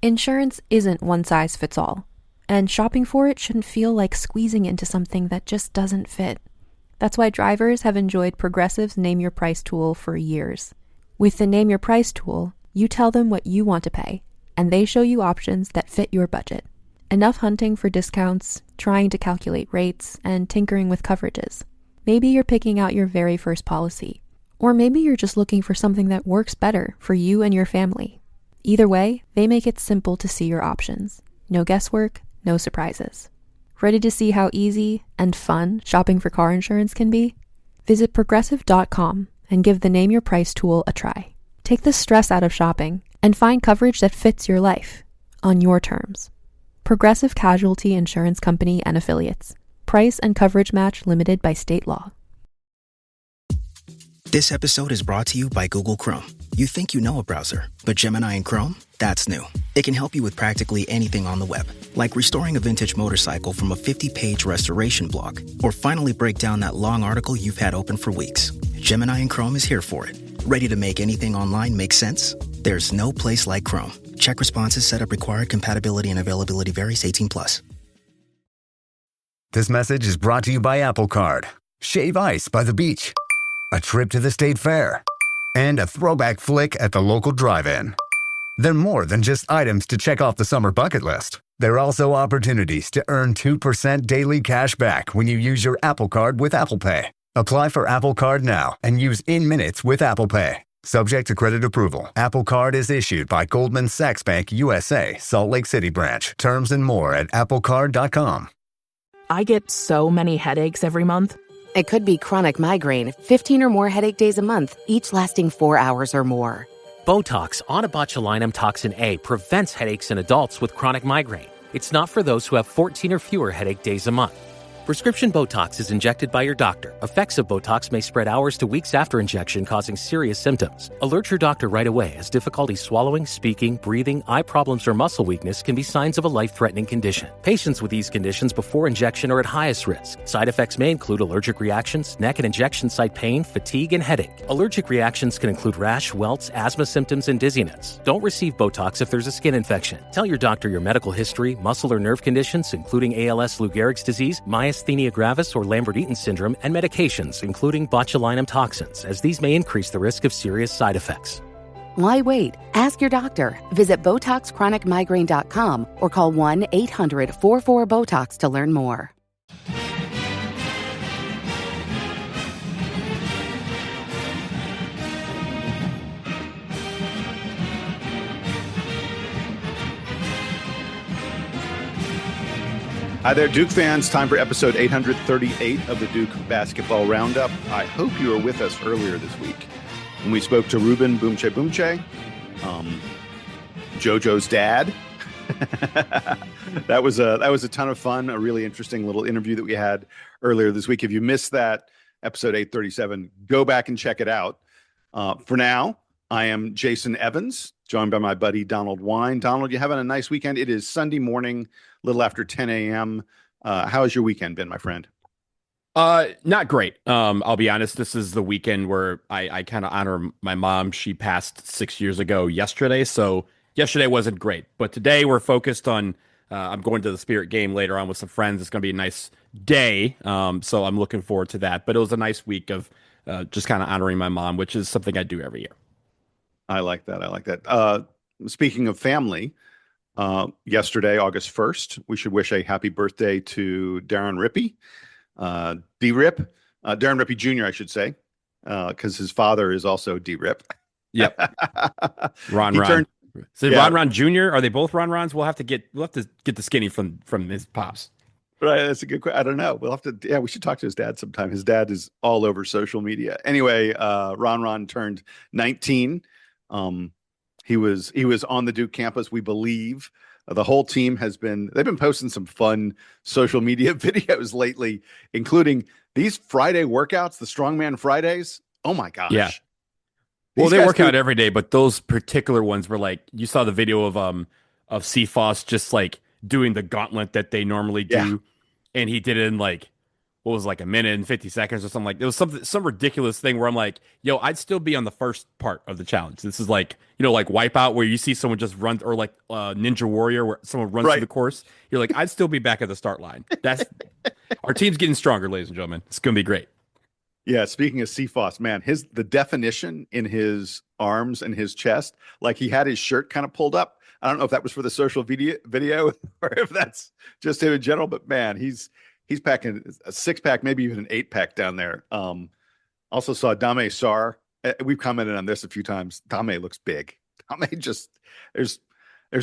Insurance isn't one size fits all, and shopping for it shouldn't feel like squeezing into something that just doesn't fit. That's why drivers have enjoyed Progressive's Name Your Price tool for years. With the Name Your Price tool, you tell them what you want to pay, and they show you options that fit your budget. Enough hunting for discounts, trying to calculate rates, and tinkering with coverages. Maybe you're picking out your very first policy, or maybe you're just looking for something that works better for you and your family. Either way, they make it simple to see your options. No guesswork, no surprises. Ready to see how easy and fun shopping for car insurance can be? Visit Progressive.com and give the Name Your Price tool a try. Take the stress out of shopping and find coverage that fits your life, on your terms. Progressive Casualty Insurance Company and Affiliates. Price and coverage match limited by state law. This episode is brought to you by Google Chrome. You think you know a browser, but Gemini and Chrome? That's new. It can help you with practically anything on the web, like restoring a vintage motorcycle from a 50-page restoration blog, or finally break down that long article you've had open for weeks. Gemini and Chrome is here for it. Ready to make anything online make sense? There's no place like Chrome. Check responses, setup required, compatibility and availability varies, 18+. This message is brought to you by Apple Card. Shave ice by the beach. A trip to the state fair, and a throwback flick at the local drive-in. They're more than just items to check off the summer bucket list. They're also opportunities to earn 2% daily cash back when you use your Apple Card with Apple Pay. Apply for Apple Card now and use in-minutes with Apple Pay. Subject to credit approval. Apple Card is issued by Goldman Sachs Bank USA, Salt Lake City branch. Terms and more at applecard.com. I get so many headaches every month. It could be chronic migraine, 15 or more headache days a month, each lasting 4 hours or more. Botox, onabotulinum toxin A, prevents headaches in adults with chronic migraine. It's not for those who have 14 or fewer headache days a month. Prescription Botox is injected by your doctor. Effects of Botox may spread hours to weeks after injection, causing serious symptoms. Alert your doctor right away, as difficulty swallowing, speaking, breathing, eye problems, or muscle weakness can be signs of a life-threatening condition. Patients with these conditions before injection are at highest risk. Side effects may include allergic reactions, neck and injection site pain, fatigue, and headache. Allergic reactions can include rash, welts, asthma symptoms, and dizziness. Don't receive Botox if there's a skin infection. Tell your doctor your medical history, muscle or nerve conditions, including ALS, Lou Gehrig's disease, myasthenia gravis, or Lambert-Eaton syndrome, and medications, including botulinum toxins, as these may increase the risk of serious side effects. Why wait? Ask your doctor. Visit BotoxChronicMigraine.com or call 1-800-44-BOTOX to learn more. Hi there, Duke fans. Time for episode 838 of the Duke Basketball Roundup. I hope you were with us earlier this week when we spoke to Ruben Boomche, JoJo's dad. That was a ton of fun, a really interesting little interview that we had earlier this week. If you missed that, episode 837, go back and check it out. For now, I am Jason Evans, joined by my buddy Donald Wine. Donald, you having a nice weekend? It is Sunday morning, a little after 10 a.m. How has your weekend been, my friend? Not great. I'll be honest. This is the weekend where I kind of honor my mom. She passed 6 years ago yesterday, so yesterday wasn't great. But today we're focused on. I'm going to the Spirit game later on with some friends. It's going to be a nice day, so I'm looking forward to that. But it was a nice week of just kind of honoring my mom, which is something I do every year. I like that. Speaking of family, yesterday, August 1st, we should wish a happy birthday to Darren Rippey, D-Rip, Darren Rippey Jr., I should say, because his father is also D-Rip. Yep. Ron. Is it Ron Jr.? Are they both Rons? We'll have to get the skinny from his pops. Right, that's a good question. I don't know. We'll have to. Yeah, we should talk to his dad sometime. His dad is all over social media. Anyway, Ron turned 19. He was on the Duke campus, we believe. The whole team they've been posting some fun social media videos lately, including these Friday workouts, the Strongman Fridays. Oh my gosh. Yeah. Well, they work out every day, but those particular ones were like, you saw the video of CFOS just like doing the gauntlet that they normally do. Yeah. And he did it in like what was it, like a minute and 50 seconds or something like. It was some ridiculous thing where I'm like, yo, I'd still be on the first part of the challenge. This is like, like Wipeout where you see someone just run, or like Ninja Warrior where someone runs through Right. the course. You're like, I'd still be back at the start line. That's our team's getting stronger, ladies and gentlemen. It's gonna be great. Yeah, speaking of CFOS, man, the definition in his arms and his chest, like he had his shirt kind of pulled up. I don't know if that was for the social video or if that's just him in general, but man, he's packing a 6-pack, maybe even an 8-pack down there. Also saw Dame Sar. We've commented on this a few times. Dame looks big. Dame just there's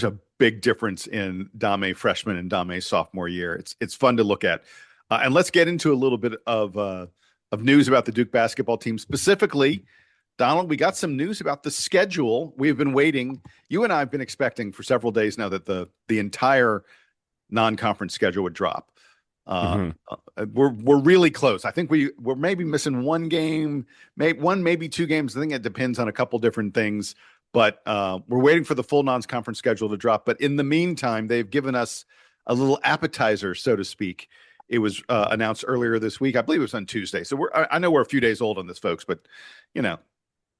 a big difference in Dame freshman and Dame sophomore year. It's fun to look at. And let's get into a little bit of news about the Duke basketball team. Specifically, Donald, we got some news about the schedule. We've been waiting. You and I have been expecting for several days now that the entire non-conference schedule would drop. We're really close. I think we're maybe missing one game, maybe two games. I think it depends on a couple different things. But we're waiting for the full non-conference schedule to drop. But in the meantime, they've given us a little appetizer, so to speak. It was announced earlier this week. I believe it was on Tuesday. So I know we're a few days old on this, folks, but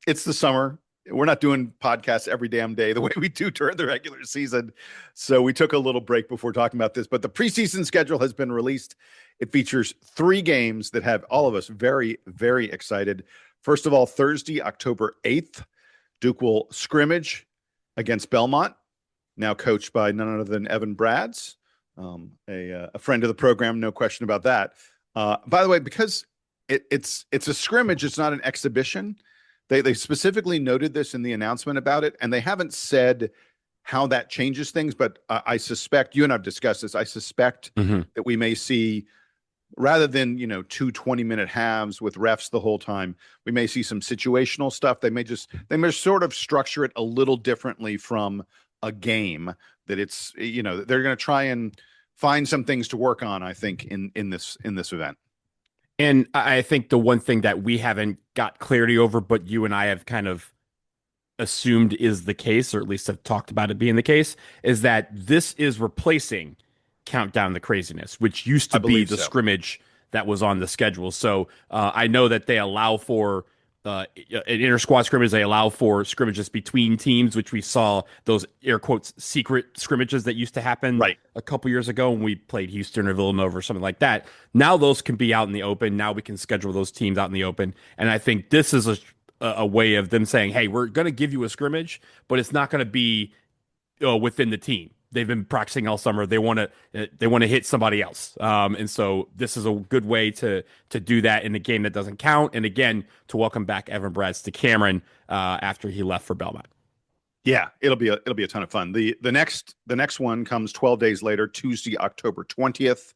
it's the summer. We're not doing podcasts every damn day the way we do during the regular season. So we took a little break before talking about this, but the preseason schedule has been released. It features 3 games that have all of us very, very excited. First of all, Thursday, October 8th, Duke will scrimmage against Belmont, now coached by none other than Evan Brads. A friend of the program, no question about that. By the way, because it's a scrimmage, it's not an exhibition. They specifically noted this in the announcement about it, and they haven't said how that changes things. But I suspect, you and I've discussed this, I suspect that we may see, rather than 2 20-minute halves with refs the whole time, we may see some situational stuff. They may sort of structure it a little differently from a game. That it's they're going to try and find some things to work on, I think, in this event. And I think the one thing that we haven't got clarity over, but you and I have kind of assumed is the case, or at least have talked about it being the case, is that this is replacing Countdown the Craziness, which used to be the scrimmage that was on the schedule. So I know that they allow for an inter-squad scrimmage. They allow for scrimmages between teams, which we saw those air quotes secret scrimmages that used to happen a couple years ago when we played Houston or Villanova or something like that. Now those can be out in the open. Now we can schedule those teams out in the open. And I think this is a way of them saying, hey, we're going to give you a scrimmage, but it's not going to be within the team. They've been practicing all summer. They want to hit somebody else, and so this is a good way to do that in a game that doesn't count. And again, to welcome back Evan Brads to Cameron after he left for Belmont. Yeah, it'll be a ton of fun. The next one comes 12 days later, Tuesday, October 20th.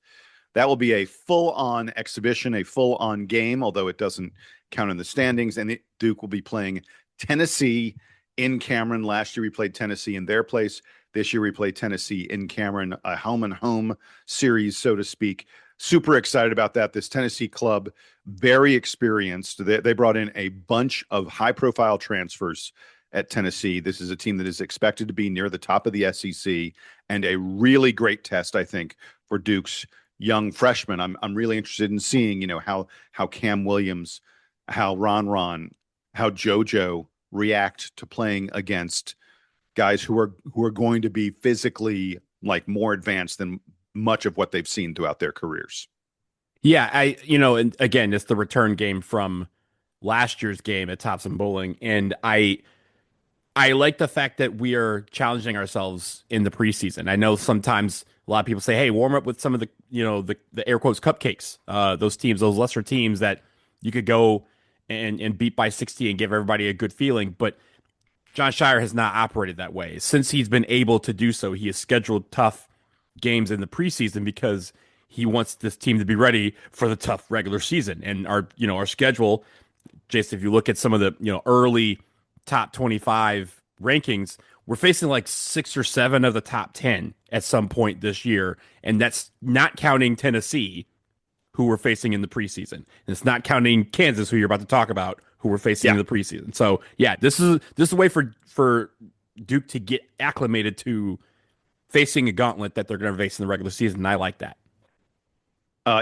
That will be a full-on exhibition, a full-on game, although it doesn't count in the standings. And Duke will be playing Tennessee in Cameron. Last year we played Tennessee in their place. This year we played Tennessee in Cameron, a home and home series, so to speak. Super excited about that. This Tennessee club, very experienced. They brought in a bunch of high-profile transfers at Tennessee. This is a team that is expected to be near the top of the SEC, and a really great test, I think, for Duke's young freshmen. I'm really interested in seeing, how Cam Williams, how Ron, how JoJo react to playing against guys who are going to be physically more advanced than much of what they've seen throughout their careers. Yeah, and again, it's the return game from last year's game at Thompson Bowling, and I like the fact that we are challenging ourselves in the preseason. I know sometimes a lot of people say, "Hey, warm up with some of the the air quotes cupcakes." Those teams, those lesser teams that you could go and beat by 60 and give everybody a good feeling, but John Shire has not operated that way. Since he's been able to do so, he has scheduled tough games in the preseason because he wants this team to be ready for the tough regular season. And our schedule, Jason, if you look at some of the early top 25 rankings, we're facing 6 or 7 of the top 10 at some point this year, and that's not counting Tennessee, who we're facing in the preseason. And it's not counting Kansas, who you're about to talk about, who we're facing in the preseason. So yeah, this is a way for Duke to get acclimated to facing a gauntlet that they're going to face in the regular season. And I like that.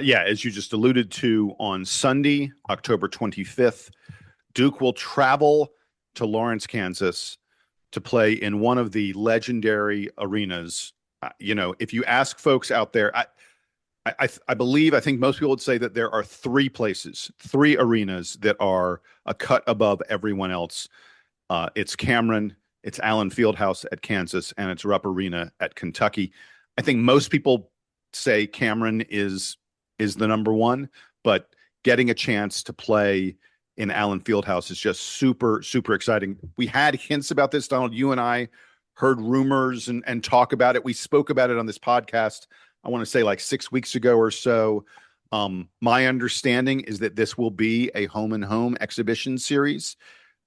Yeah, as you just alluded to, on Sunday, October 25th, Duke will travel to Lawrence, Kansas to play in one of the legendary arenas. If you ask folks out there, I think most people would say that there are three places, three arenas that are a cut above everyone else. It's Cameron, it's Allen Fieldhouse at Kansas, and it's Rupp Arena at Kentucky. I think most people say Cameron is the number one, but getting a chance to play in Allen Fieldhouse is just super, super exciting. We had hints about this, Donald. You and I heard rumors and talk about it. We spoke about it on this podcast, I want to say like 6 weeks ago or so. My understanding is that this will be a home and home exhibition series,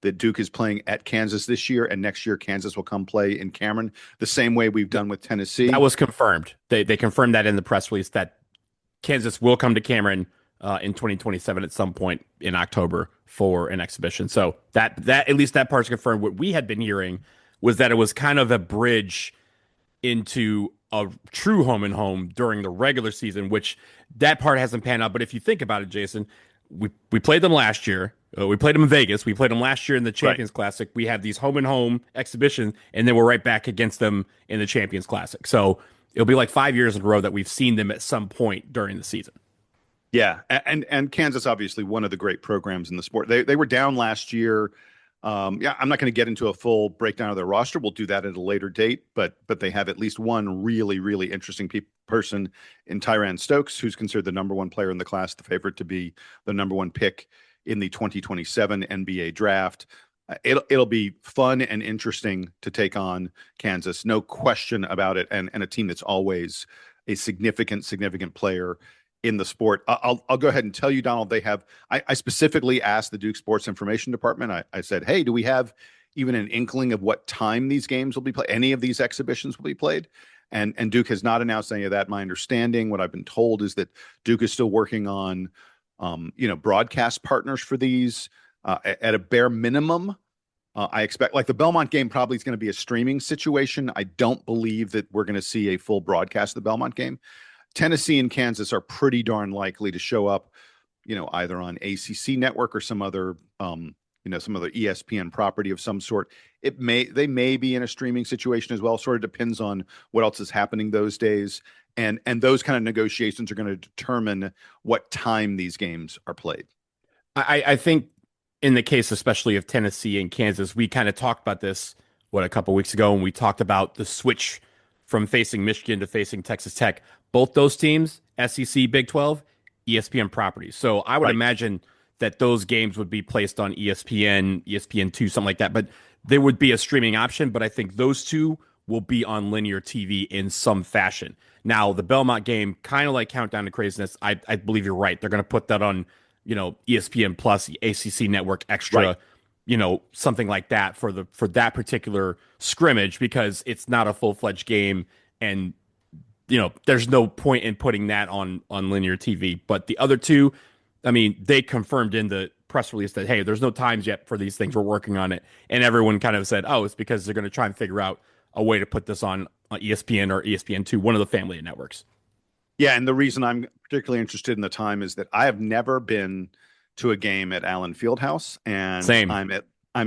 that Duke is playing at Kansas this year, and next year Kansas will come play in Cameron, the same way we've done with Tennessee. That was confirmed. They confirmed that in the press release that Kansas will come to Cameron in 2027 at some point in October for an exhibition. So that at least that part's confirmed. What we had been hearing was that it was kind of a bridge into a true home and home during the regular season, which that part hasn't panned out. But if you think about it, Jason, we played them last year. We played them in Vegas. We played them last year in the Champions Classic. We have these home and home exhibitions, and then we're right back against them in the Champions Classic. So it'll be like 5 years in a row that we've seen them at some point during the season. Yeah, and Kansas, obviously one of the great programs in the sport. They were down last year. I'm not going to get into a full breakdown of their roster. We'll do that at a later date, but they have at least one really, really interesting person in Tyrann Stokes, who's considered the number one player in the class, the favorite to be the number one pick in the 2027 NBA draft. It'll be fun and interesting to take on Kansas, no question about it, and a team that's always a significant player in the sport. I'll go ahead and tell you, Donald, they have, I specifically asked the Duke Sports Information Department. I said, hey, do we have even an inkling of what time these games will be played? Any of these exhibitions will be played? And Duke has not announced any of that. My understanding, what I've been told, is that Duke is still working on, broadcast partners for these. At a bare minimum, I expect, like, the Belmont game probably is going to be a streaming situation. I don't believe that we're going to see a full broadcast of the Belmont game. Tennessee and Kansas are pretty darn likely to show up, either on ACC network or some other ESPN property of some sort. They may be in a streaming situation as well. Sort of depends on what else is happening those days. And those kind of negotiations are going to determine what time these games are played. I think in the case, especially of Tennessee and Kansas, we kind of talked about this, a couple of weeks ago, when we talked about the switch from facing Michigan to facing Texas Tech. Both those teams, SEC, Big 12, ESPN properties. So I would imagine that those games would be placed on ESPN, ESPN2, something like that. But there would be a streaming option. But I think those two will be on linear TV in some fashion. Now, the Belmont game, kind of like Countdown to Craziness, I believe you're right. They're going to put that on, ESPN Plus, the ACC Network Extra, something like that for that particular scrimmage, because it's not a full-fledged game, and there's no point in putting that on linear TV. But the other two, I mean, they confirmed in the press release that, hey, there's no times yet for these things. We're working on it. And everyone kind of said, oh, it's because they're going to try and figure out a way to put this on ESPN or ESPN2, one of the family of networks. Yeah, and the reason I'm particularly interested in the time is that I have never been to a game at Allen Fieldhouse, and Same. I'm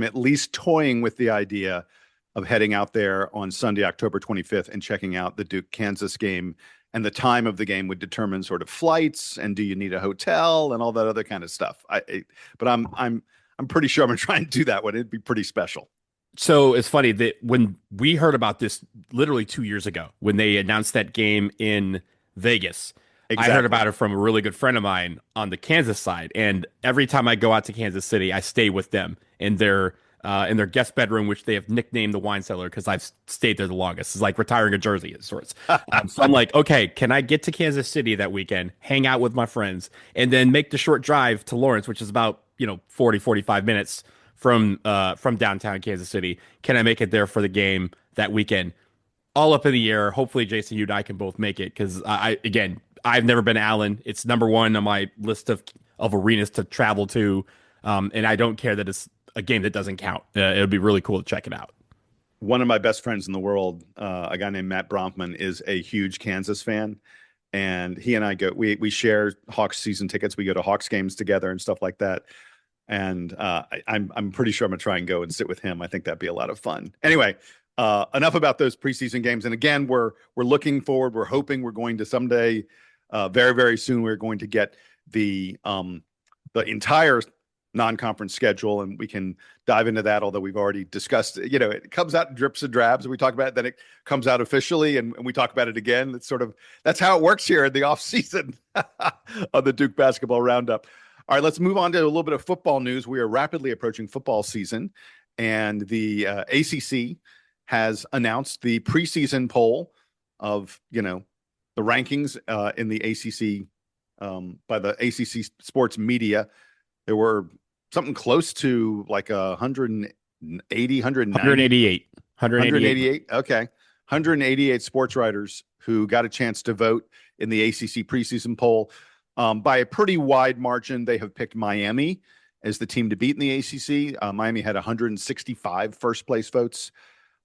at least toying with the idea of heading out there on Sunday, October 25th, and checking out the Duke-Kansas game. And the time of the game would determine sort of flights, and do you need a hotel and all that other kind of stuff. But I'm pretty sure I'm going to try and do that one. It'd be pretty special. So it's funny that when we heard about this literally 2 years ago, when they announced that game in Vegas, exactly. I heard about it from a really good friend of mine on the Kansas side. And every time I go out to Kansas City, I stay with them in their guest bedroom, which they have nicknamed the wine cellar because I've stayed there the longest. It's like retiring a jersey of sorts. So I'm like, okay, can I get to Kansas City that weekend, hang out with my friends, and then make the short drive to Lawrence, which is about 45 minutes from downtown Kansas City? Can I make it there for the game that weekend? All up in the air. Hopefully, Jason, you and I can both make it, because I've never been to Allen. It's number one on my list of arenas to travel to, and I don't care that it's a game that doesn't count. It would be really cool to check it out. One of my best friends in the world, a guy named Matt Bronfman, is a huge Kansas fan. and he and I go. We share Hawks season tickets. We go to Hawks games together and stuff like that. And I'm pretty sure I'm gonna try and go and sit with him. I think that'd be a lot of fun. Anyway, enough about those preseason games. And again, we're looking forward. We're hoping we're going to someday, very very soon, we're going to get the entire non-conference schedule, and we can dive into that. Although we've already discussed, it comes out in drips and drabs, and we talk about it, then it comes out officially, and we talk about it again. It's that's how it works here in the off season of the Duke basketball roundup. All right, let's move on to a little bit of football news. We are rapidly approaching football season, and the ACC has announced the preseason poll of the rankings in the ACC by the ACC sports media. There were something close to like 188. Okay. 188 sports writers who got a chance to vote in the ACC preseason poll. By a pretty wide margin, they have picked Miami as the team to beat in the ACC. Miami had 165 first place votes.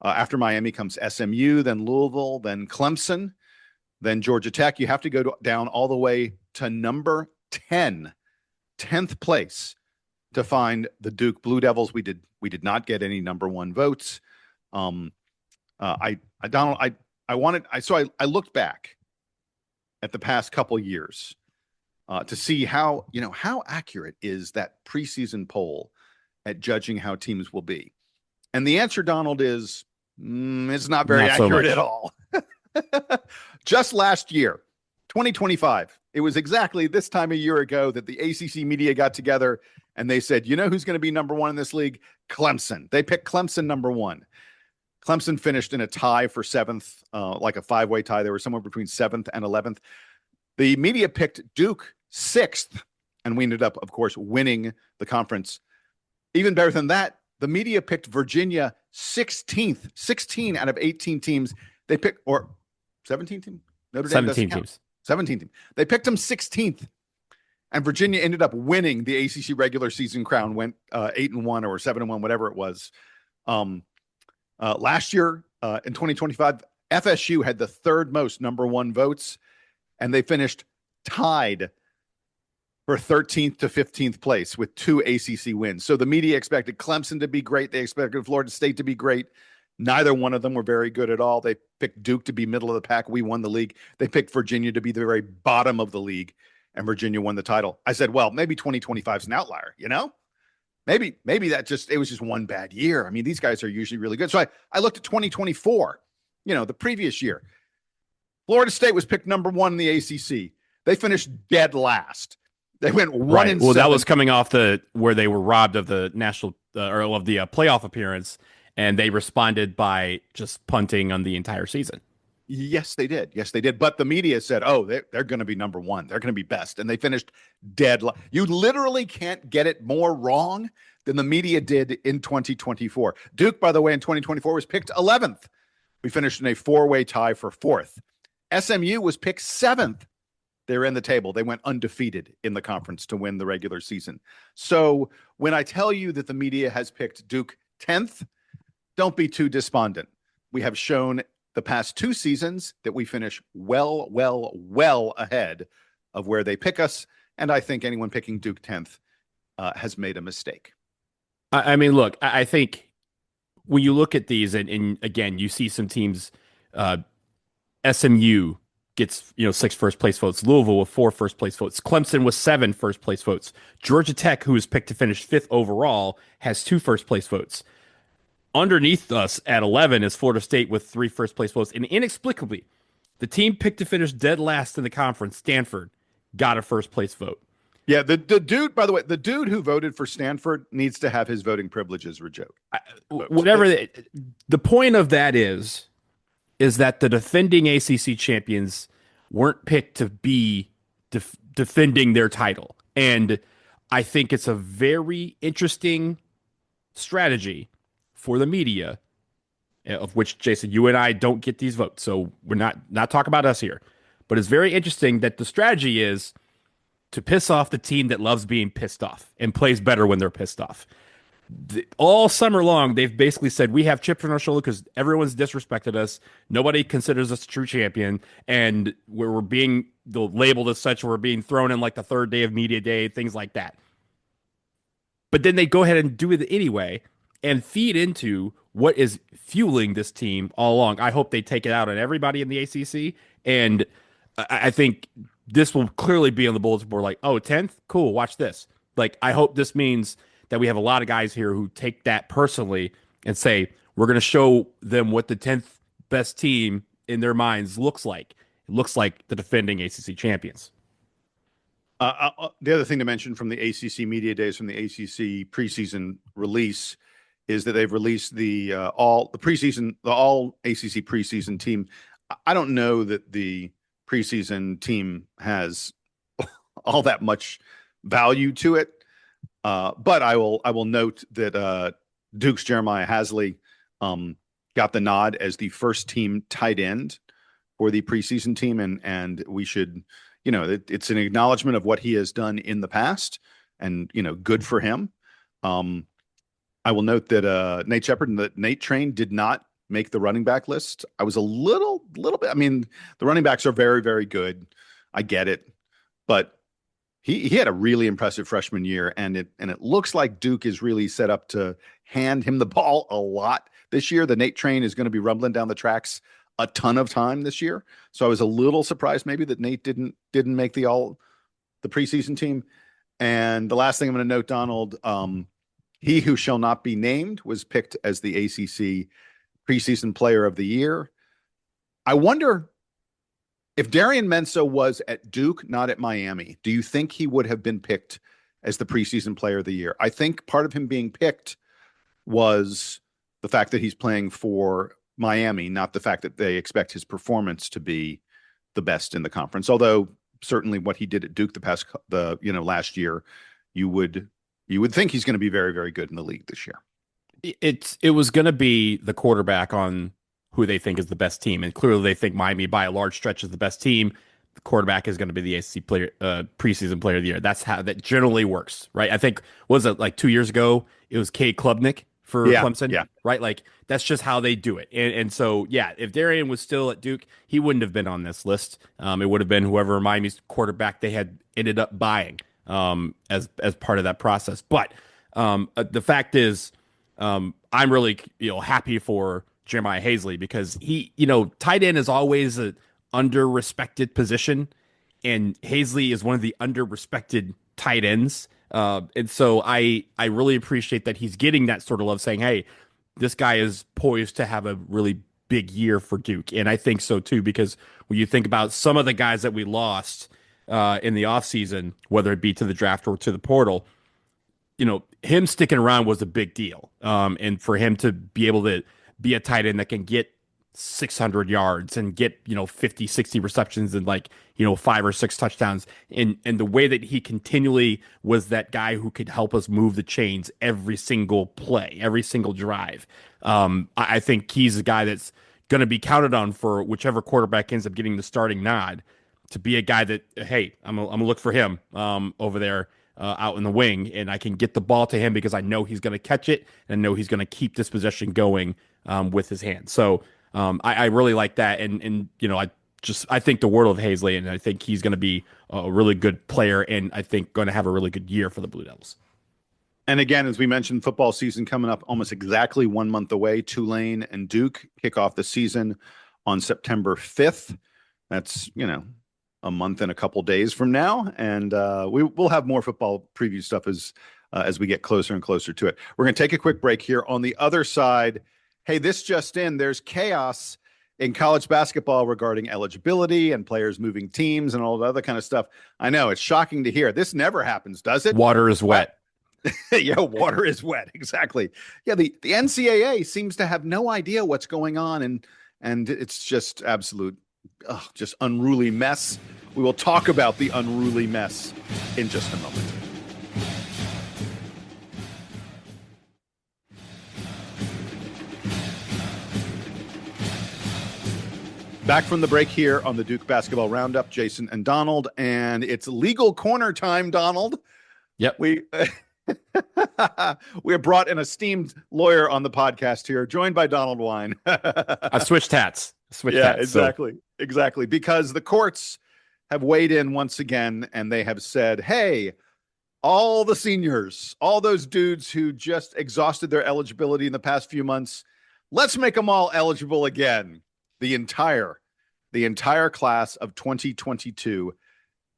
After Miami comes SMU, then Louisville, then Clemson, then Georgia Tech. You have to go down all the way to number 10, 10th place, to find the Duke Blue Devils. We did not get any number one votes. I looked back at the past couple years to see how accurate is that preseason poll at judging how teams will be. And the answer, Donald, is it's not very accurate at all. Just last year, 2025, it was exactly this time a year ago that the ACC media got together and they said, who's going to be number one in this league? Clemson. They picked Clemson number one. Clemson finished in a tie for seventh, like a five-way tie. They were somewhere between 7th and 11th. The media picked Duke 6th, and we ended up, of course, winning the conference. Even better than that, the media picked Virginia 16th, 16 out of 18 teams. They picked, or 17 teams? Notre Dame 17 teams. 17 teams. They picked them 16th, and Virginia ended up winning the ACC regular season crown, went 8-1 or 7-1, whatever it was. Last year, in 2025, FSU had the third most number one votes, and they finished tied for 13th to 15th place with 2 ACC wins. So the media expected Clemson to be great. They expected Florida State to be great. Neither one of them were very good at all. They picked Duke to be middle of the pack. We won the league. They picked Virginia to be the very bottom of the league, and Virginia won the title. I said, well, maybe 2025 is an outlier, Maybe it was just one bad year. I mean, these guys are usually really good. So I looked at 2024, the previous year. Florida State was picked number one in the ACC. They finished dead last. They went 1-7. Well, that was coming off where they were robbed of the national or of the playoff appearance, and they responded by just punting on the entire season. Yes, they did. But the media said, oh, they're going to be number one. They're going to be best. And they finished dead. You literally can't get it more wrong than the media did in 2024. Duke, by the way, in 2024 was picked 11th. We finished in a 4-way tie for 4th. SMU was picked 7th. They're in the table. They went undefeated in the conference to win the regular season. So when I tell you that the media has picked Duke 10th, don't be too despondent. We have shown the past 2 seasons that we finish well ahead of where they pick us. And I think anyone picking Duke 10th has made a mistake. I mean, look, I think when you look at these and again, you see some teams, SMU gets 6 first place votes, Louisville with 4 first place votes, Clemson with 7 first place votes, Georgia Tech, who was picked to finish 5th overall, has 2 first place votes. Underneath us at 11 is Florida State with 3 first place votes, and inexplicably, the team picked to finish dead last in the conference, Stanford, got a first place vote. Yeah, the dude, by the way, the dude who voted for Stanford needs to have his voting privileges revoked. The point of that is that the defending ACC champions weren't picked to be defending their title. And I think it's a very interesting strategy for the media, of which, Jason, you and I don't get these votes. So we're not talking about us here. But it's very interesting that the strategy is to piss off the team that loves being pissed off and plays better when they're pissed off. all summer long, they've basically said we have chips on our shoulder because everyone's disrespected us. Nobody considers us a true champion, and we're being labeled as such. We're being thrown in like the third day of media day, things like that. But then they go ahead and do it anyway and feed into what is fueling this team all along. I hope they take it out on everybody in the ACC, and I think this will clearly be on the bulletin board. Like, oh, 10th, cool. Watch this. Like, I hope this means that we have a lot of guys here who take that personally and say, we're going to show them what the 10th best team in their minds looks like. It looks like the defending ACC champions. The other thing to mention from the ACC media days, from the ACC preseason release, is that they've released the all ACC preseason team. I don't know that the preseason team has all that much value to it. But I will note that Duke's Jeremiah Hasley got the nod as the first team tight end for the preseason team, and we should, it's an acknowledgement of what he has done in the past, and good for him. I will note that Nate Shepard and Nate Train did not make the running back list. I was a little bit. I mean, the running backs are very, very good. I get it, but he had a really impressive freshman year, and it looks like Duke is really set up to hand him the ball a lot this year. The Nate Train is going to be rumbling down the tracks a ton of time this year. So I was a little surprised maybe that Nate didn't make the preseason team. And the last thing I'm going to note, Donald, he who shall not be named was picked as the ACC preseason player of the year. I wonder if Darian Mensah was at Duke, not at Miami, do you think he would have been picked as the preseason player of the year? I think part of him being picked was the fact that he's playing for Miami, not the fact that they expect his performance to be the best in the conference. Although certainly what he did at Duke last year, you would think he's going to be very, very good in the league this year. It was going to be the quarterback on who they think is the best team, and clearly they think Miami by a large stretch is the best team. The quarterback is going to be the ACC preseason player of the year. That's how that generally works, right? I think, was it like 2 years ago? It was Cade Klubnik for Clemson, right? Like that's just how they do it. And so, yeah, if Darian was still at Duke, he wouldn't have been on this list. It would have been whoever Miami's quarterback they had ended up buying as part of that process. But the fact is, I'm really happy for Jeremiah Hasley because he, tight end is always an under-respected position, and Hasley is one of the under-respected tight ends. And so I really appreciate that he's getting that sort of love, saying, hey, this guy is poised to have a really big year for Duke. And I think so too, because when you think about some of the guys that we lost in the offseason, whether it be to the draft or to the portal, him sticking around was a big deal. And for him to be able to be a tight end that can get 600 yards and get 50, 60 receptions and 5 or 6 touchdowns, and the way that he continually was that guy who could help us move the chains every single play, every single drive. I think he's a guy that's going to be counted on for whichever quarterback ends up getting the starting nod, to be a guy that, hey, I'm gonna look for him over there out in the wing, and I can get the ball to him because I know he's going to catch it and I know he's going to keep this possession going with his hands. So I really like that, and I think the world of Hasley, and I think he's going to be a really good player, and I think going to have a really good year for the Blue Devils. And again, as we mentioned, football season coming up almost exactly 1 month away. Tulane and Duke kick off the season on September 5th. That's a month and a couple days from now, and we'll have more football preview stuff as we get closer and closer to it. We're going to take a quick break here. On the other side, hey, this just in, there's chaos in college basketball regarding eligibility and players moving teams and all the other kind of stuff. I know, it's shocking to hear. This never happens, does it? Water is wet. Yeah, water is wet. Exactly. Yeah, the NCAA seems to have no idea what's going on, and it's just absolute just unruly mess. We will talk about the unruly mess in just a moment. Back from the break here on the Duke Basketball Roundup, Jason and Donald, and it's legal corner time, Donald. Yep. We have brought an esteemed lawyer on the podcast here, joined by Donald Wine. I switched hats. Yeah, exactly. So. Exactly. Because the courts have weighed in once again and they have said, hey, all the seniors, all those dudes who just exhausted their eligibility in the past few months, let's make them all eligible again. The entire class of 2022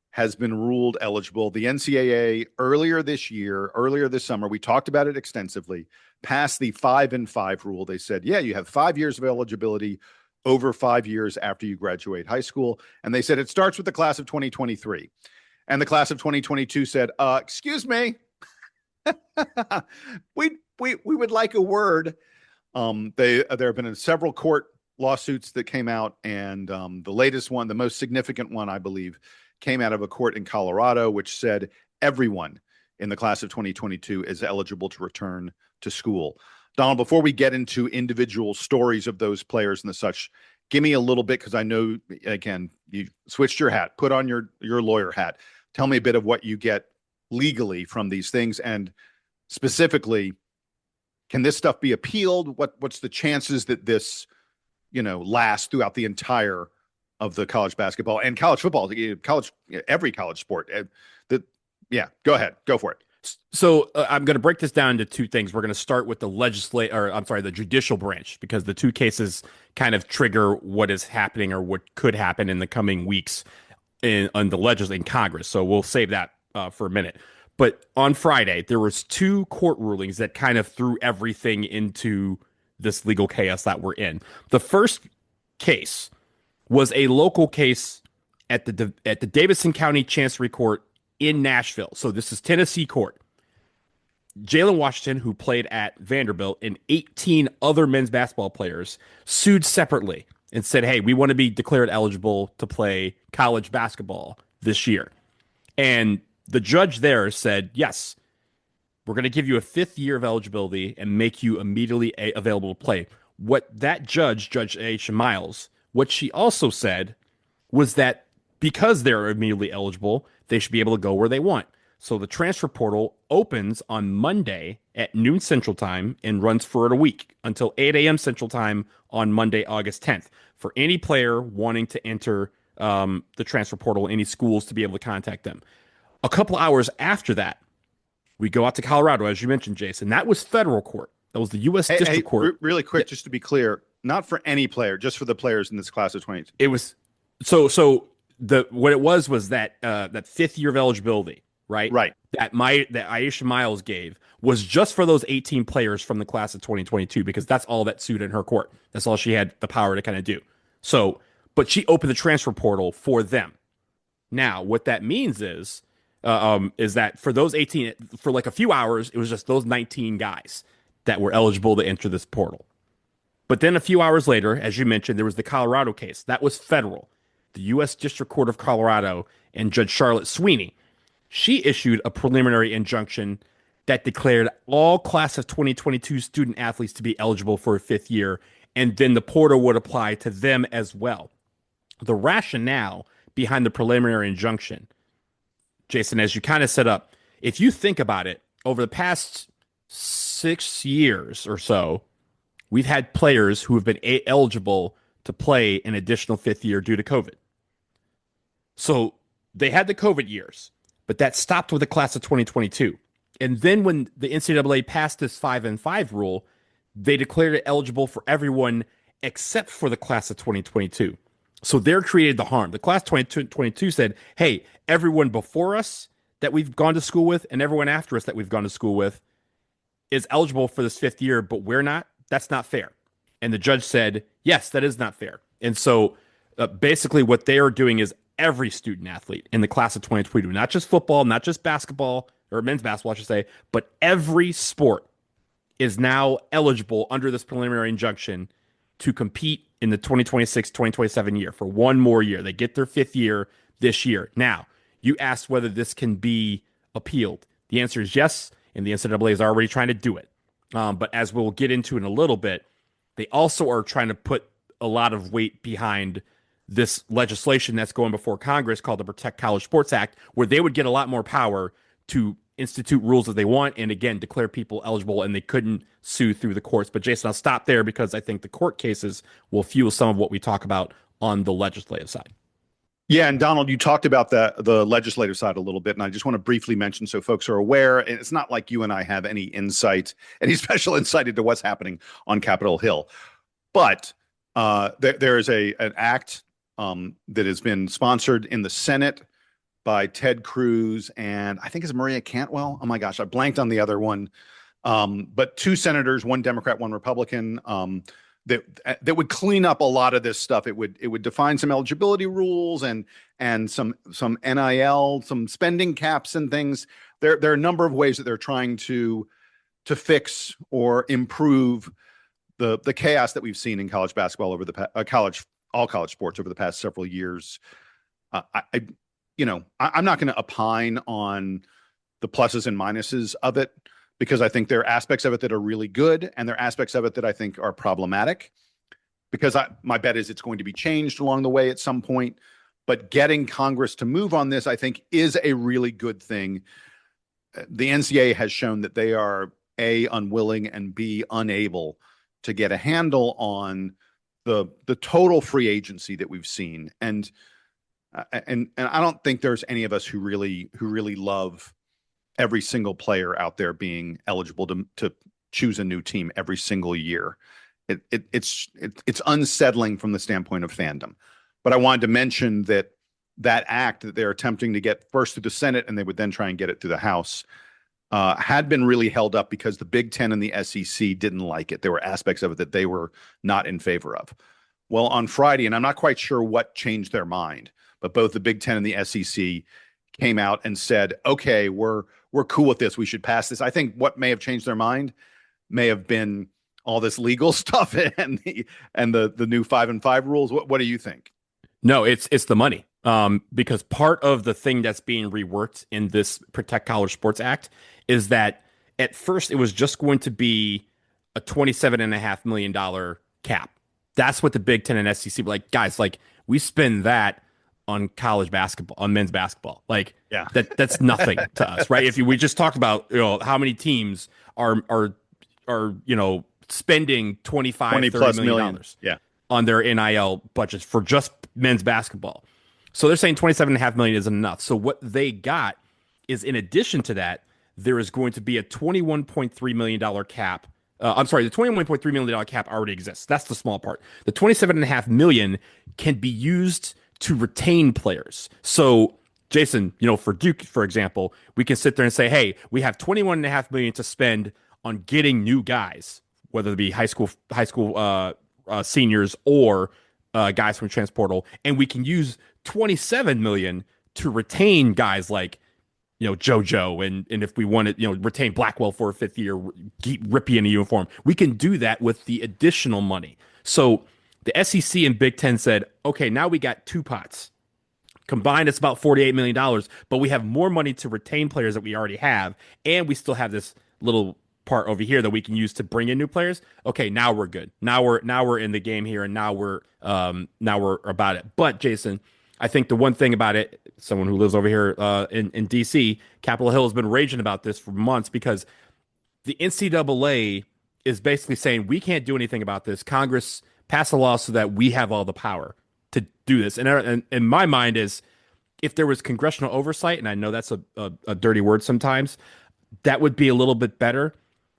has been ruled eligible. The NCAA earlier this summer, we talked about it extensively, passed the 5-and-5 rule. They said, yeah, you have 5 years of eligibility over 5 years after you graduate high school. And they said it starts with the class of 2023. And the class of 2022 said, excuse me, we would like a word. There have been several court lawsuits that came out, and the latest one, the most significant one, I believe, came out of a court in Colorado, which said everyone in the class of 2022 is eligible to return to school. Donald, before we get into individual stories of those players and the such, give me a little bit, because I know, again, you switched your hat, put on your lawyer hat. Tell me a bit of what you get legally from these things, and specifically, can this stuff be appealed? What's the chances that this, lasts throughout the entire of the college basketball and college football, every college sport? Go ahead, go for it. So I'm going to break this down into two things. We're going to start with the judicial branch, because the two cases kind of trigger what is happening or what could happen in the coming weeks in Congress. So we'll save that for a minute. But on Friday, there was 2 court rulings that kind of threw everything into this legal chaos that we're in. The first case was a local case at the Davidson County Chancery Court in Nashville. So this is Tennessee court. Jalen Washington, who played at Vanderbilt, and 18 other men's basketball players sued separately and said, hey, we want to be declared eligible to play college basketball this year. And the judge there said, yes, we're going to give you a 5th year of eligibility and make you immediately available to play. What that Judge Aisha Miles, what she also said was that because they're immediately eligible, they should be able to go where they want. So the transfer portal opens on Monday at noon Central Time and runs for a week until 8 a.m. Central Time on Monday, August 10th. For any player wanting to enter the transfer portal, any schools to be able to contact them. A couple hours after that, we go out to Colorado, as you mentioned, Jason. That was federal court. That was the U.S. District Court. Really quick, just to be clear, not for any player, just for the players in this class of 20. It was what it was that that 5th year of eligibility, right? Right. That Aisha Miles gave was just for those 18 players from the class of 2022, because that's all that sued in her court. That's all she had the power to kind of do. So, but she opened the transfer portal for them. Now, what that means is that for those 18, for like a few hours, it was just those 19 guys that were eligible to enter this portal. But then a few hours later, as you mentioned, there was the Colorado case. That was federal. The U.S. District Court of Colorado and Judge Charlotte Sweeney, she issued a preliminary injunction that declared all class of 2022 student athletes to be eligible for a 5th year, and then the portal would apply to them as well. The rationale behind the preliminary injunction, Jason, as you kind of set up, if you think about it, over the past 6 years or so, we've had players who have been eligible to play an additional 5th year due to COVID. So they had the COVID years, but that stopped with the class of 2022. And then when the NCAA passed this 5-and-5 rule, they declared it eligible for everyone except for the class of 2022. So they're created the harm. The class 2022 said, hey, everyone before us that we've gone to school with and everyone after us that we've gone to school with is eligible for this 5th year, but we're not. That's not fair. And the judge said, yes, that is not fair. And so basically what they are doing is every student athlete in the class of 2022, not just football, not just basketball, or men's basketball, I should say, but every sport is now eligible under this preliminary injunction to compete in the 2026-2027 year for one more year. They get their 5th year this year. Now, you asked whether this can be appealed. The answer is yes, and the NCAA is already trying to do it. But as we'll get into in a little bit, they also are trying to put a lot of weight behind this legislation that's going before Congress called the Protect College Sports Act, where they would get a lot more power to institute rules that they want and again declare people eligible, and they couldn't sue through the courts. But Jason, I'll stop there because I think the court cases will fuel some of what we talk about on the legislative side. Yeah, and Donald, you talked about the legislative side a little bit, and I just want to briefly mention so folks are aware, and it's not like you and I have any insight, any special insight into what's happening on Capitol Hill. But there is an act that has been sponsored in the Senate by Ted Cruz and I think it's Maria Cantwell. Oh my gosh, I blanked on the other one. But two senators, one Democrat, one Republican, that would clean up a lot of this stuff. It would define some eligibility rules and some NIL, some spending caps and things. There are a number of ways that they're trying to fix or improve the chaos that we've seen in college basketball over all college sports over the past several years. I'm not going to opine on the pluses and minuses of it, because I think there are aspects of it that are really good and there are aspects of it that I think are problematic, because my bet is it's going to be changed along the way at some point. But getting Congress to move on this, I think, is a really good thing. The NCAA has shown that they are A, unwilling, and B, unable to get a handle on the total free agency that we've seen. And I don't think there's any of us who really love every single player out there being eligible to choose a new team every single year. It's unsettling from the standpoint of fandom. But I wanted to mention that act that they're attempting to get first through the Senate and they would then try and get it through the House had been really held up because the Big Ten and the SEC didn't like it. There were aspects of it that they were not in favor of. Well, on Friday, and I'm not quite sure what changed their mind, but both the Big Ten and the SEC came out and said, okay, we're cool with this. We should pass this. I think what may have changed their mind may have been all this legal stuff and the new 5-and-5 rules. What do you think? No, it's the money. Because part of the thing that's being reworked in this Protect College Sports Act is that at first it was just going to be a $27.5 million cap. That's what the Big Ten and SEC were like, guys, like we spend that on college basketball, on men's basketball. Like, yeah, that's nothing to us, right? If we just talked about, how many teams are spending $25-30 million on their NIL budgets for just men's basketball. So they're saying $27.5 million isn't enough. So what they got is, in addition to that, there is going to be a $21.3 million cap. The $21.3 million cap already exists. That's the small part. The $27.5 million can be used to retain players. So, Jason, for Duke, for example, we can sit there and say, hey, we have $21.5 million to spend on getting new guys, whether it be high school seniors or guys from transportal, and we can use $27 million to retain guys like JoJo, and if we want to retain Blackwell for a fifth year, keep Rippy in a uniform, we can do that with the additional money. So the SEC and Big Ten said, okay, now we got two pots combined. It's about $48 million, but we have more money to retain players that we already have, and we still have this little part over here that we can use to bring in new players. Okay, now we're good. Now we're in the game here, and now we're about it. But Jason, I think the one thing about it, someone who lives over here in DC, Capitol Hill has been raging about this for months because the NCAA is basically saying we can't do anything about this. Congress passed a law so that we have all the power to do this. And in my mind is, if there was congressional oversight, and I know that's a dirty word sometimes, that would be a little bit better.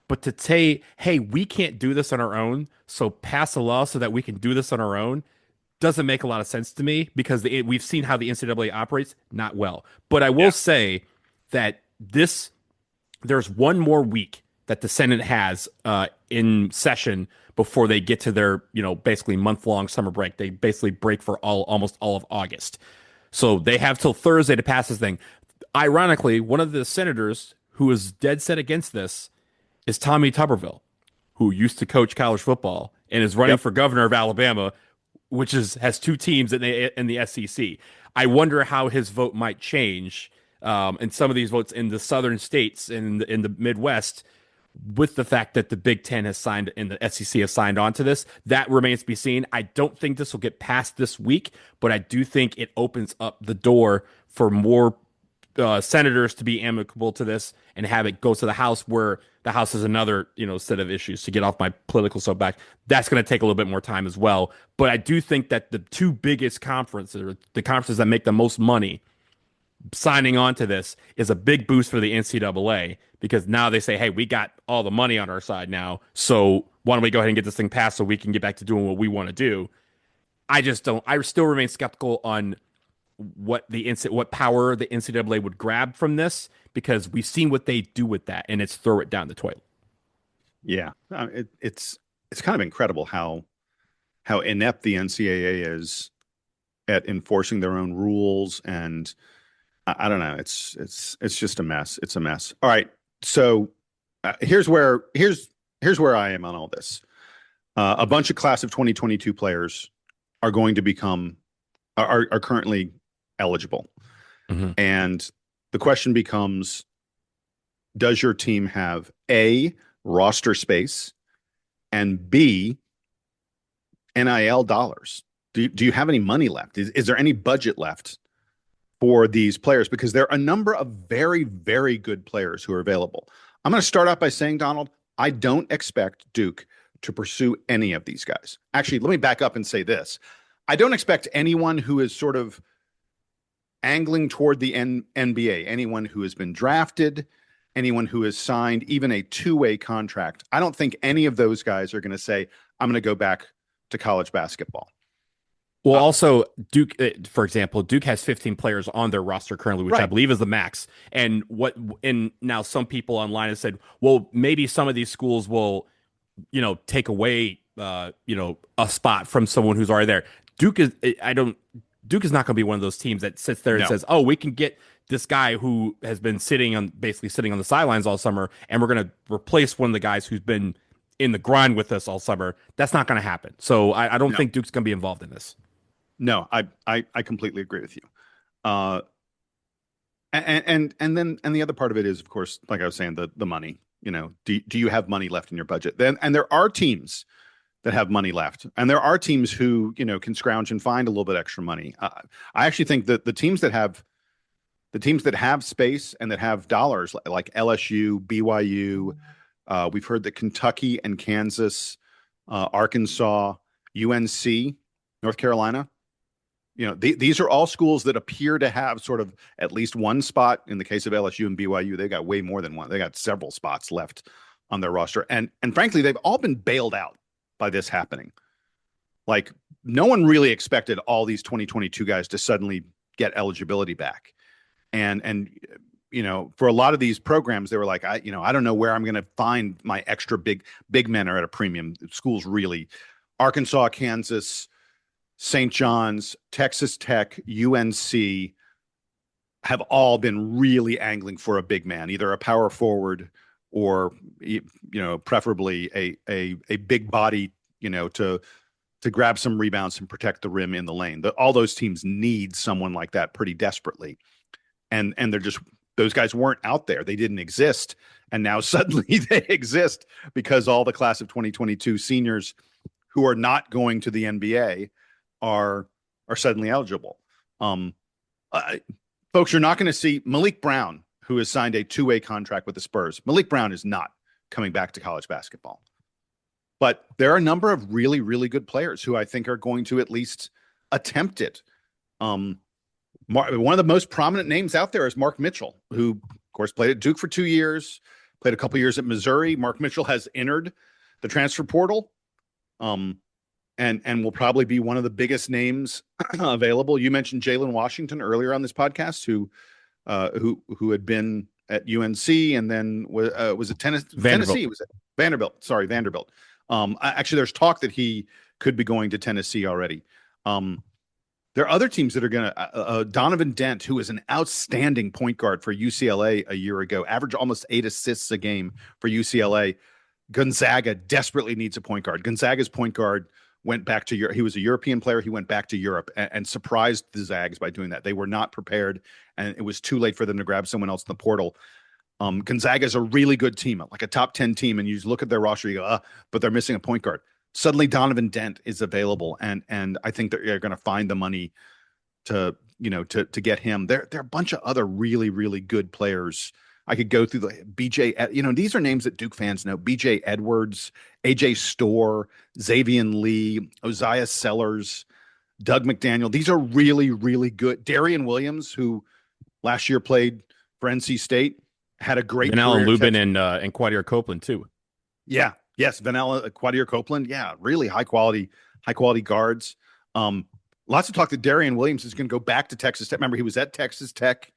But to say, hey, we can't do this on our own, so pass a law so that we can do this on our own, doesn't make a lot of sense to me, because we've seen how the NCAA operates not well. But I will say that there's one more week that the Senate has in session before they get to their basically month-long summer break. They basically break for almost all of August. So they have till Thursday to pass this thing. Ironically, one of the senators who is dead set against this is Tommy Tuberville, who used to coach college football and is running for governor of Alabama, which has two teams in the SEC. I wonder how his vote might change in some of these votes in the southern states and in the Midwest, with the fact that the Big Ten has signed and the SEC has signed on to this. That remains to be seen. I don't think this will get passed this week, but I do think it opens up the door for more senators to be amicable to this and have it go to the House, where the House is another, set of issues. To get off my political soapbox, that's going to take a little bit more time as well. But I do think that the two biggest conferences, or the conferences that make the most money, signing on to this is a big boost for the NCAA, because now they say, hey, we got all the money on our side now, so why don't we go ahead and get this thing passed so we can get back to doing what we want to do. I still remain skeptical on what power the NCAA would grab from this, because we've seen what they do with that, and it's throw it down the toilet. Yeah, it's kind of incredible how inept the NCAA is at enforcing their own rules, and I don't know. It's just a mess. It's a mess. All right, so here's where I am on all this. A bunch of class of 2022 players are going to are currently eligible. Mm-hmm. And the question becomes, does your team have A, roster space, and B, NIL dollars? Do you have any money left? Is there any budget left for these players? Because there are a number of very, very good players who are available. I'm going to start out by saying, Donald, I don't expect Duke to pursue any of these guys. Actually, let me back up and say this. I don't expect anyone who is sort of angling toward the NBA, anyone who has been drafted, anyone who has signed even a two-way contract. I don't think any of those guys are going to say, I'm going to go back to college basketball. Well, also Duke, for example, Duke has 15 players on their roster currently, which right. I believe is the max. And now some people online have said, well, maybe some of these schools will, take away, a spot from someone who's already there. Duke is not going to be one of those teams that sits there and says, oh, we can get this guy who has been sitting on the sidelines all summer, and we're going to replace one of the guys who's been in the grind with us all summer. That's not going to happen. So I don't think Duke's going to be involved in this. No, I completely agree with you. And then the other part of it is, of course, like I was saying, the money. Do you have money left in your budget? And there are teams that have money left, and there are teams who can scrounge and find a little bit extra money. I actually think that the teams that have space and that have dollars, like LSU, BYU, we've heard that Kentucky and Kansas, Arkansas, UNC, North Carolina. These are all schools that appear to have sort of at least one spot. In the case of LSU and BYU, they got way more than one. They got several spots left on their roster. And frankly, they've all been bailed out by this happening. Like, no one really expected all these 2022 guys to suddenly get eligibility back. And for a lot of these programs, they were like, I don't know where I'm going to find my extra big men are at a premium. Schools really, Arkansas, Kansas, St. John's, Texas Tech, UNC have all been really angling for a big man, either a power forward or, preferably a big body, to grab some rebounds and protect the rim in the lane. All those teams need someone like that pretty desperately. And they're just, those guys weren't out there. They didn't exist. And now suddenly they exist because all the class of 2022 seniors who are not going to the NBA are suddenly eligible. Folks, you're not going to see Malik Brown, who has signed a two-way contract with the Spurs. Malik Brown is not coming back to college basketball. But there are a number of really, really good players who I think are going to at least attempt it. One of the most prominent names out there is Mark Mitchell, who, of course, played at Duke for 2 years, played a couple years at Missouri. Mark Mitchell has entered the transfer portal. And will probably be one of the biggest names available. You mentioned Jalen Washington earlier on this podcast, who had been at UNC and then was at Tennessee. Was it Vanderbilt? Sorry, Vanderbilt. Actually, there's talk that he could be going to Tennessee already. There are other teams that are going to. Donovan Dent, who is an outstanding point guard for UCLA a year ago, averaged almost 8 assists a game for UCLA. Gonzaga desperately needs a point guard. Gonzaga's point guard went back to Europe. He was a European player. He went back to Europe and surprised the Zags by doing that. They were not prepared, and it was too late for them to grab someone else in the portal. Gonzaga is a really good team, like a top 10 team, and you just look at their roster, you go, but they're missing a point guard. Suddenly Donovan Dent is available, and I think that they're going to find the money to to get him. There are a bunch of other really, really good players. I could go through the BJ, these are names that Duke fans know. BJ Edwards, AJ Storr, Xavier Lee, Oziah Sellers, Doug McDaniel. These are really, really good. Darian Williams, who last year played for NC State, had a great Vanilla career. Lubin and Quadir Copeland too. Yeah. Yes. Vanilla, Quadir Copeland. Yeah. Really high quality guards. Lots of talk that Darian Williams is going to go back to Texas Tech. Remember, he was at Texas Tech.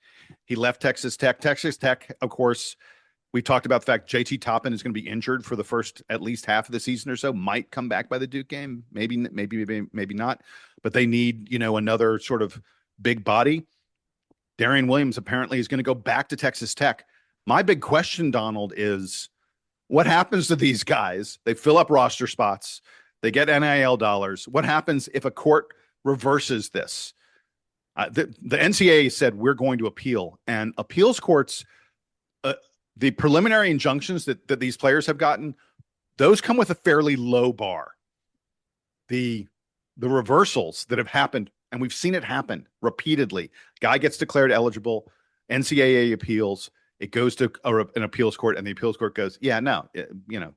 He left Texas Tech. Texas Tech, of course, we talked about the fact JT Toppin is going to be injured for the first at least half of the season or so. Might come back by the Duke game. Maybe not. But they need, another sort of big body. Darian Williams apparently is going to go back to Texas Tech. My big question, Donald, is what happens to these guys? They fill up roster spots. They get NIL dollars. What happens if a court reverses this? The NCAA said we're going to appeal, and appeals courts, the preliminary injunctions that these players have gotten, those come with a fairly low bar. The reversals that have happened, and we've seen it happen repeatedly. Guy gets declared eligible, NCAA appeals, it goes to an appeals court, and the appeals court goes, yeah, no,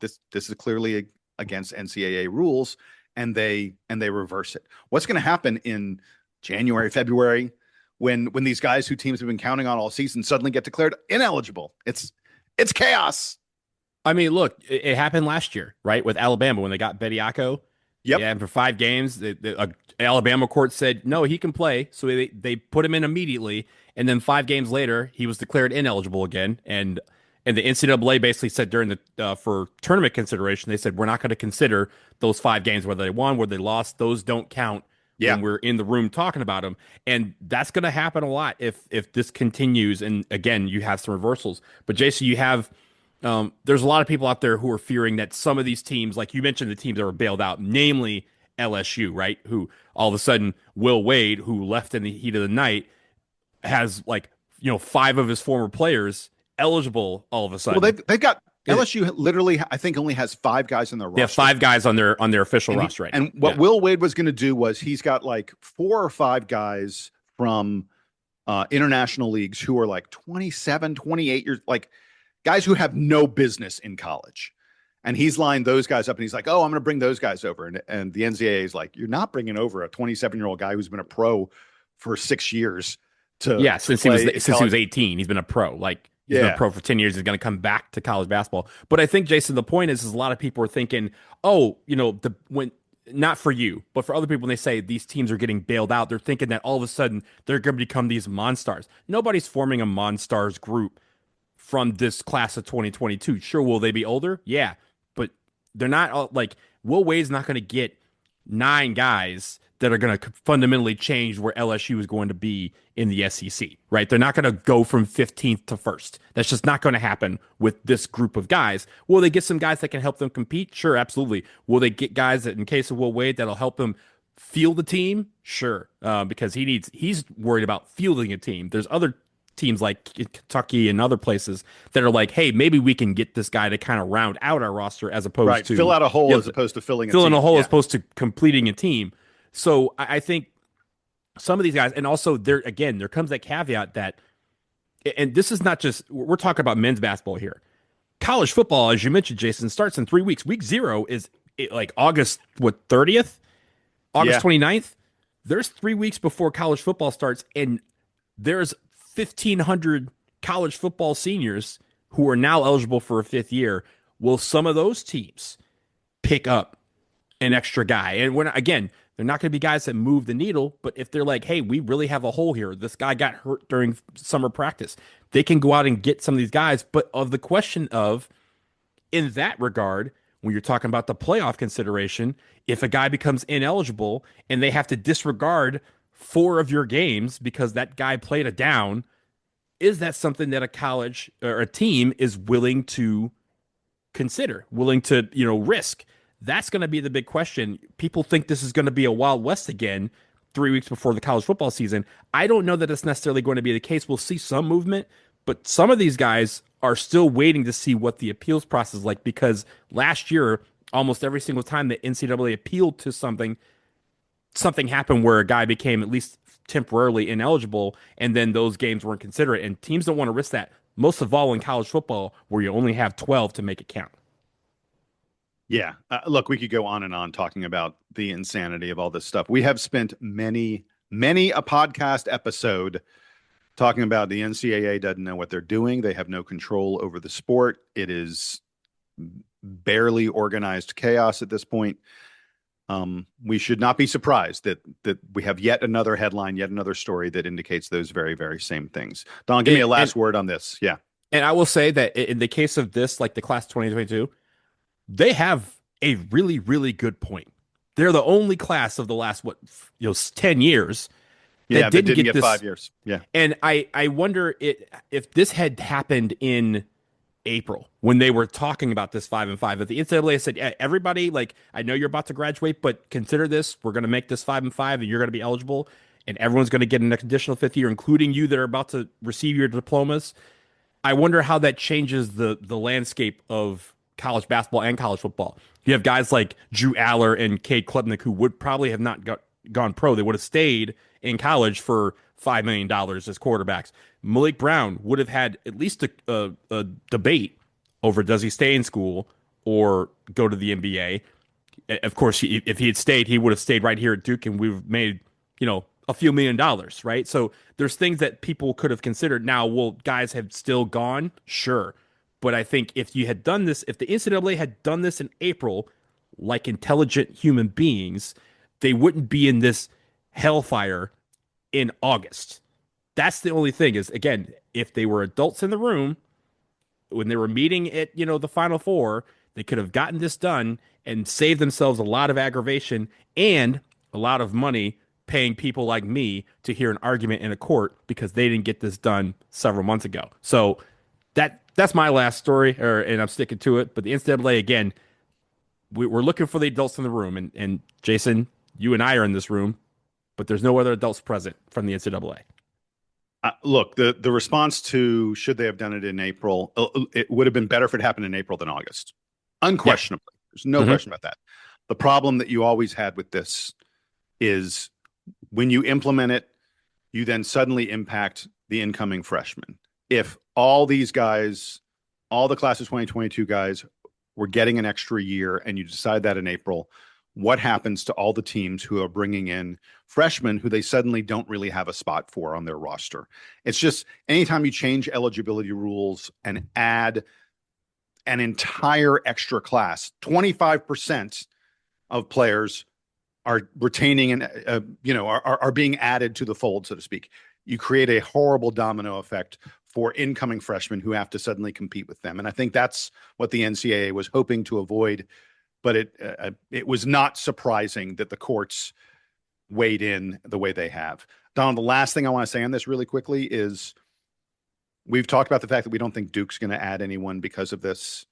this is clearly against NCAA rules, and they reverse it. What's going to happen in January, February, when these guys who teams have been counting on all season suddenly get declared ineligible? It's chaos. I mean, look, it happened last year, right? With Alabama when they got Bediako. Yep. Yeah, and for 5 games, the Alabama court said, no, he can play. So they put him in immediately. And then 5 games later, he was declared ineligible again. And the NCAA basically said during the for tournament consideration, they said, we're not going to consider those 5 games, whether they won, whether they lost. Those don't count when we're in the room talking about them. And that's going to happen a lot if this continues. And again, you have some reversals. But Jason, you have there's a lot of people out there who are fearing that some of these teams, like you mentioned, the teams that were bailed out, namely LSU, right? Who all of a sudden Will Wade, who left in the heat of the night, has 5 of his former players eligible all of a sudden. Well, they've got LSU literally, I think, only has 5 guys in their roster. They have 5 guys on their official roster right now. And what Will Wade was going to do was he's got 4 or 5 guys from international leagues who are 27, 28 years, guys who have no business in college. And he's lined those guys up and he's like, oh, I'm going to bring those guys over. And the NCAA is like, you're not bringing over a 27-year-old guy who's been a pro for 6 years since he was 18. He's been a pro. He's been a pro for 10 years. He's going to come back to college basketball. But I think, Jason, the point is a lot of people are thinking, not for you, but for other people, when they say these teams are getting bailed out, they're thinking that all of a sudden they're going to become these Monstars. Nobody's forming a Monstars group from this class of 2022. Sure, will they be older? Yeah, but they're not Will Wade's not going to get 9 guys that are going to fundamentally change where LSU is going to be in the SEC, right? They're not going to go from 15th to 1st. That's just not going to happen with this group of guys. Will they get some guys that can help them compete? Sure, absolutely. Will they get guys that, in case of Will Wade, that'll help them field the team? Sure, because he's worried about fielding a team. There's other teams like Kentucky and other places that are like, hey, maybe we can get this guy to kind of round out our roster as opposed to fill out a hole as opposed to filling a hole as opposed to completing a team. So I think some of these guys, and also there comes that caveat that, and this is not just, we're talking about men's basketball here. College football, as you mentioned, Jason, starts in 3 weeks. Week 0 is August 30th, August 29th. There's 3 weeks before college football starts, and there's 1,500 college football seniors who are now eligible for a 5th year. Will some of those teams pick up an extra guy? And they're not going to be guys that move the needle, but if they're like, hey, we really have a hole here, this guy got hurt during summer practice, they can go out and get some of these guys. But of the question of, in that regard, when you're talking about the playoff consideration, if a guy becomes ineligible and they have to disregard 4 of your games because that guy played a down, is that something that a college or a team is willing to consider, willing to, risk? That's going to be the big question. People think this is going to be a Wild West again 3 weeks before the college football season. I don't know that it's necessarily going to be the case. We'll see some movement, but some of these guys are still waiting to see what the appeals process is like, because last year, almost every single time the NCAA appealed to something happened where a guy became at least temporarily ineligible, and then those games weren't considered. And teams don't want to risk that. Most of all in college football, where you only have 12 to make it count. Yeah. Look, we could go on and on talking about the insanity of all this stuff. We have spent many a podcast episode talking about the NCAA doesn't know what they're doing. They have no control over the sport. It is barely organized chaos at this point. We should not be surprised that we have yet another headline, yet another story that indicates those very, very same things. Don, give me a last word on this. Yeah. And I will say that in the case of this, like the class 2022, they have a really, really good point. They're the only class of the last 10 years that didn't get this 5 years. Yeah. And I wonder if this had happened in April when they were talking about this 5-5, if the NCAA said, yeah, everybody, like, I know you're about to graduate, but consider this, we're going to make this 5-5 and you're going to be eligible and everyone's going to get an additional fifth year, including you that are about to receive your diplomas. I wonder how that changes the landscape of college basketball and college football. You have guys like Drew Aller and Cade Klubnik who would probably have not gone pro. They would have stayed in college for $5 million as quarterbacks. Malik Brown would have had at least a debate over does he stay in school or go to the NBA. Of course, if he had stayed, he would have stayed right here at Duke, and we've made a few $1 million, right? So there's things that people could have considered. Now, will guys have still gone? Sure. But I think if you had done this, if the NCAA had done this in April, like intelligent human beings, they wouldn't be in this hellfire in August. That's the only thing is, again, if they were adults in the room, when they were meeting at, the Final Four, they could have gotten this done and saved themselves a lot of aggravation and a lot of money paying people like me to hear an argument in a court because they didn't get this done several months ago. So that's my last story, and I'm sticking to it. But the NCAA, again, we're looking for the adults in the room. And Jason, you and I are in this room, but there's no other adults present from the NCAA. Look, the response to should they have done it in April, it would have been better if it happened in April than August. Unquestionably. Yeah. There's no question about that. The problem that you always had with this is when you implement it, you then suddenly impact the incoming freshmen. If all these guys, all the class of 2022 guys were getting an extra year and you decide that in April, what happens to all the teams who are bringing in freshmen who they suddenly don't really have a spot for on their roster? It's just anytime you change eligibility rules and add an entire extra class, 25% of players are retaining and are being added to the fold, so to speak. You create a horrible domino effect for incoming freshmen who have to suddenly compete with them. And I think that's what the NCAA was hoping to avoid. But it was not surprising that the courts weighed in the way they have. Don, the last thing I want to say on this really quickly is we've talked about the fact that we don't think Duke's going to add anyone because of this.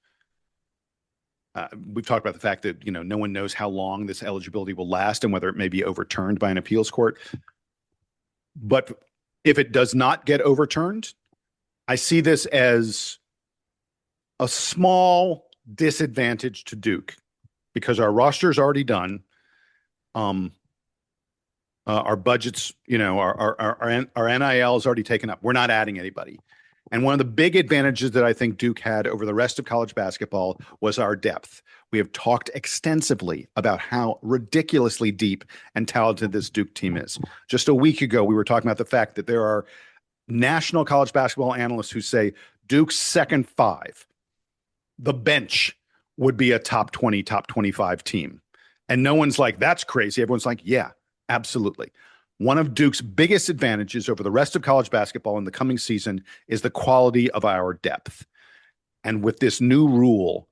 We've talked about the fact that, no one knows how long this eligibility will last and whether it may be overturned by an appeals court. But if it does not get overturned, I see this as a small disadvantage to Duke because our roster is already done. Our budgets, our NIL is already taken up. We're not adding anybody. And one of the big advantages that I think Duke had over the rest of college basketball was our depth. We have talked extensively about how ridiculously deep and talented this Duke team is. Just a week ago, we were talking about the fact that there are national college basketball analysts who say Duke's second five, the bench, would be a top 20, top 25 team. And no one's like, that's crazy. Everyone's like, yeah, absolutely. One of Duke's biggest advantages over the rest of college basketball in the coming season is the quality of our depth. And with this new rule,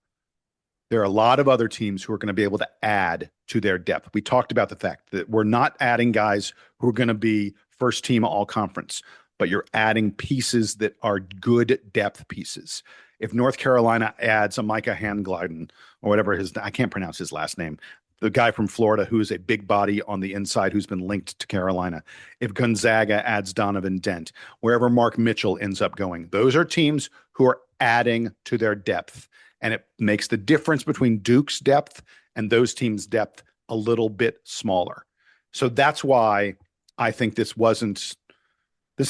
there are a lot of other teams who are going to be able to add to their depth. We talked about the fact that we're not adding guys who are going to be first team all conference, but you're adding pieces that are good depth pieces. If North Carolina adds a Micah Handgliden or whatever I can't pronounce his last name, the guy from Florida who is a big body on the inside who's been linked to Carolina. If Gonzaga adds Donovan Dent, wherever Mark Mitchell ends up going, those are teams who are adding to their depth. And it makes the difference between Duke's depth and those teams' depth a little bit smaller. So that's why I think this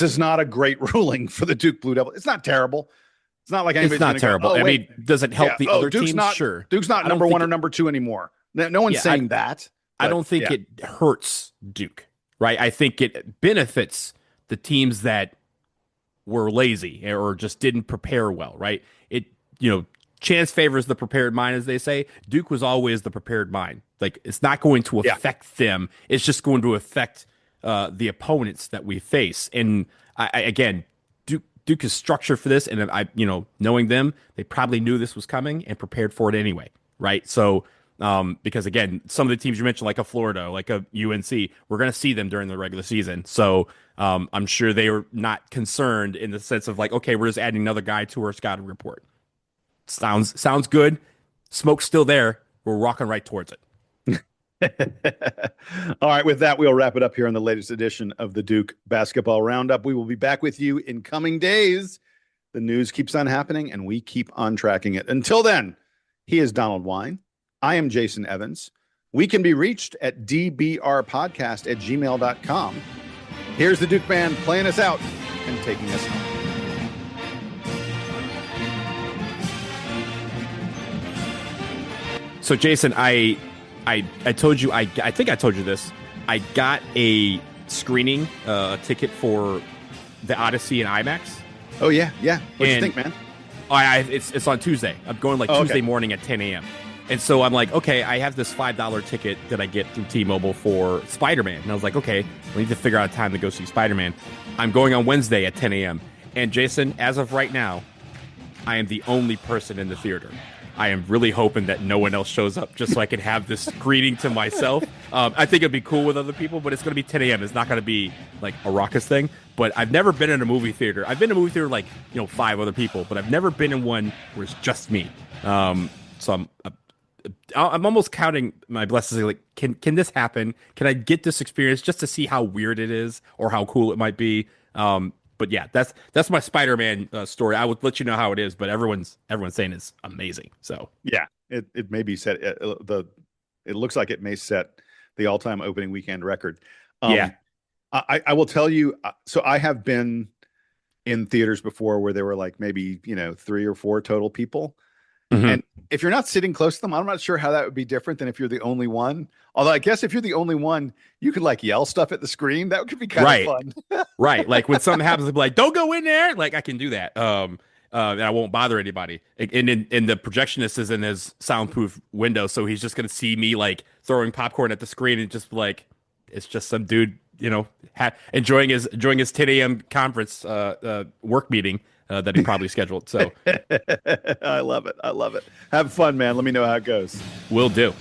is not a great ruling for the Duke Blue Devil. It's not terrible. It's not like anybody's It's not terrible. Go, I mean, does it help the other Duke's teams? Sure. Duke's not number one or number two anymore. No one's saying that. I don't think it hurts Duke, right? I think it benefits the teams that were lazy or just didn't prepare well, right? Chance favors the prepared mind, as they say. Duke was always the prepared mind. Like, it's not going to affect them. It's just going to affect the opponents that we face. And again, Duke is structured for this, and knowing them, they probably knew this was coming and prepared for it anyway, right? So, because again, some of the teams you mentioned, like a Florida, like a UNC, we're going to see them during the regular season. So, I'm sure they are not concerned in the sense of like, okay, we're just adding another guy to our scouting report. Sounds good. Smoke's still there. We're walking right towards it. All right, with that, we'll wrap it up here on the latest edition of the Duke Basketball Roundup. We will be back with you in coming days. The news keeps on happening, and we keep on tracking it. Until then, he is Donald Wine. I am Jason Evans. We can be reached at dbrpodcast@gmail.com. Here's the Duke Band playing us out and taking us home. So, Jason, I told you, I think I told you this. I got a screening, a ticket for the Odyssey in IMAX. Oh, yeah. What do you think, man? It's on Tuesday. I'm going Tuesday morning at 10 a.m. And so I'm like, okay, I have this $5 ticket that I get through T-Mobile for Spider-Man. And I was like, okay, we need to figure out a time to go see Spider-Man. I'm going on Wednesday at 10 a.m. And Jason, as of right now, I am the only person in the theater. I am really hoping that no one else shows up just so I can have this greeting to myself. I think it'd be cool with other people, but it's going to be 10 a.m. It's not going to be like a raucous thing. But I've never been in a movie theater. I've been in a movie theater like, 5 other people, but I've never been in one where it's just me. So I'm almost counting my blessings. Like, can this happen? Can I get this experience just to see how weird it is or how cool it might be? But yeah, that's my Spider-Man story. I would let you know how it is, but everyone's saying it's amazing. So yeah, it may be set. It looks like it may set the all-time opening weekend record. I will tell you. So I have been in theaters before where there were like maybe 3 or 4 total people. Mm-hmm. And if you're not sitting close to them, I'm not sure how that would be different than if you're the only one. Although I guess if you're the only one, you could like yell stuff at the screen. That could be kind of fun. Right. Like when something happens, I'd be like, don't go in there. Like I can do that. And I won't bother anybody. And the projectionist is in his soundproof window. So he's just going to see me like throwing popcorn at the screen and just like, it's just some dude, enjoying his 10 a.m. conference work meeting. That he probably scheduled. So I love it. Have fun, man. Let me know how it goes. Will do.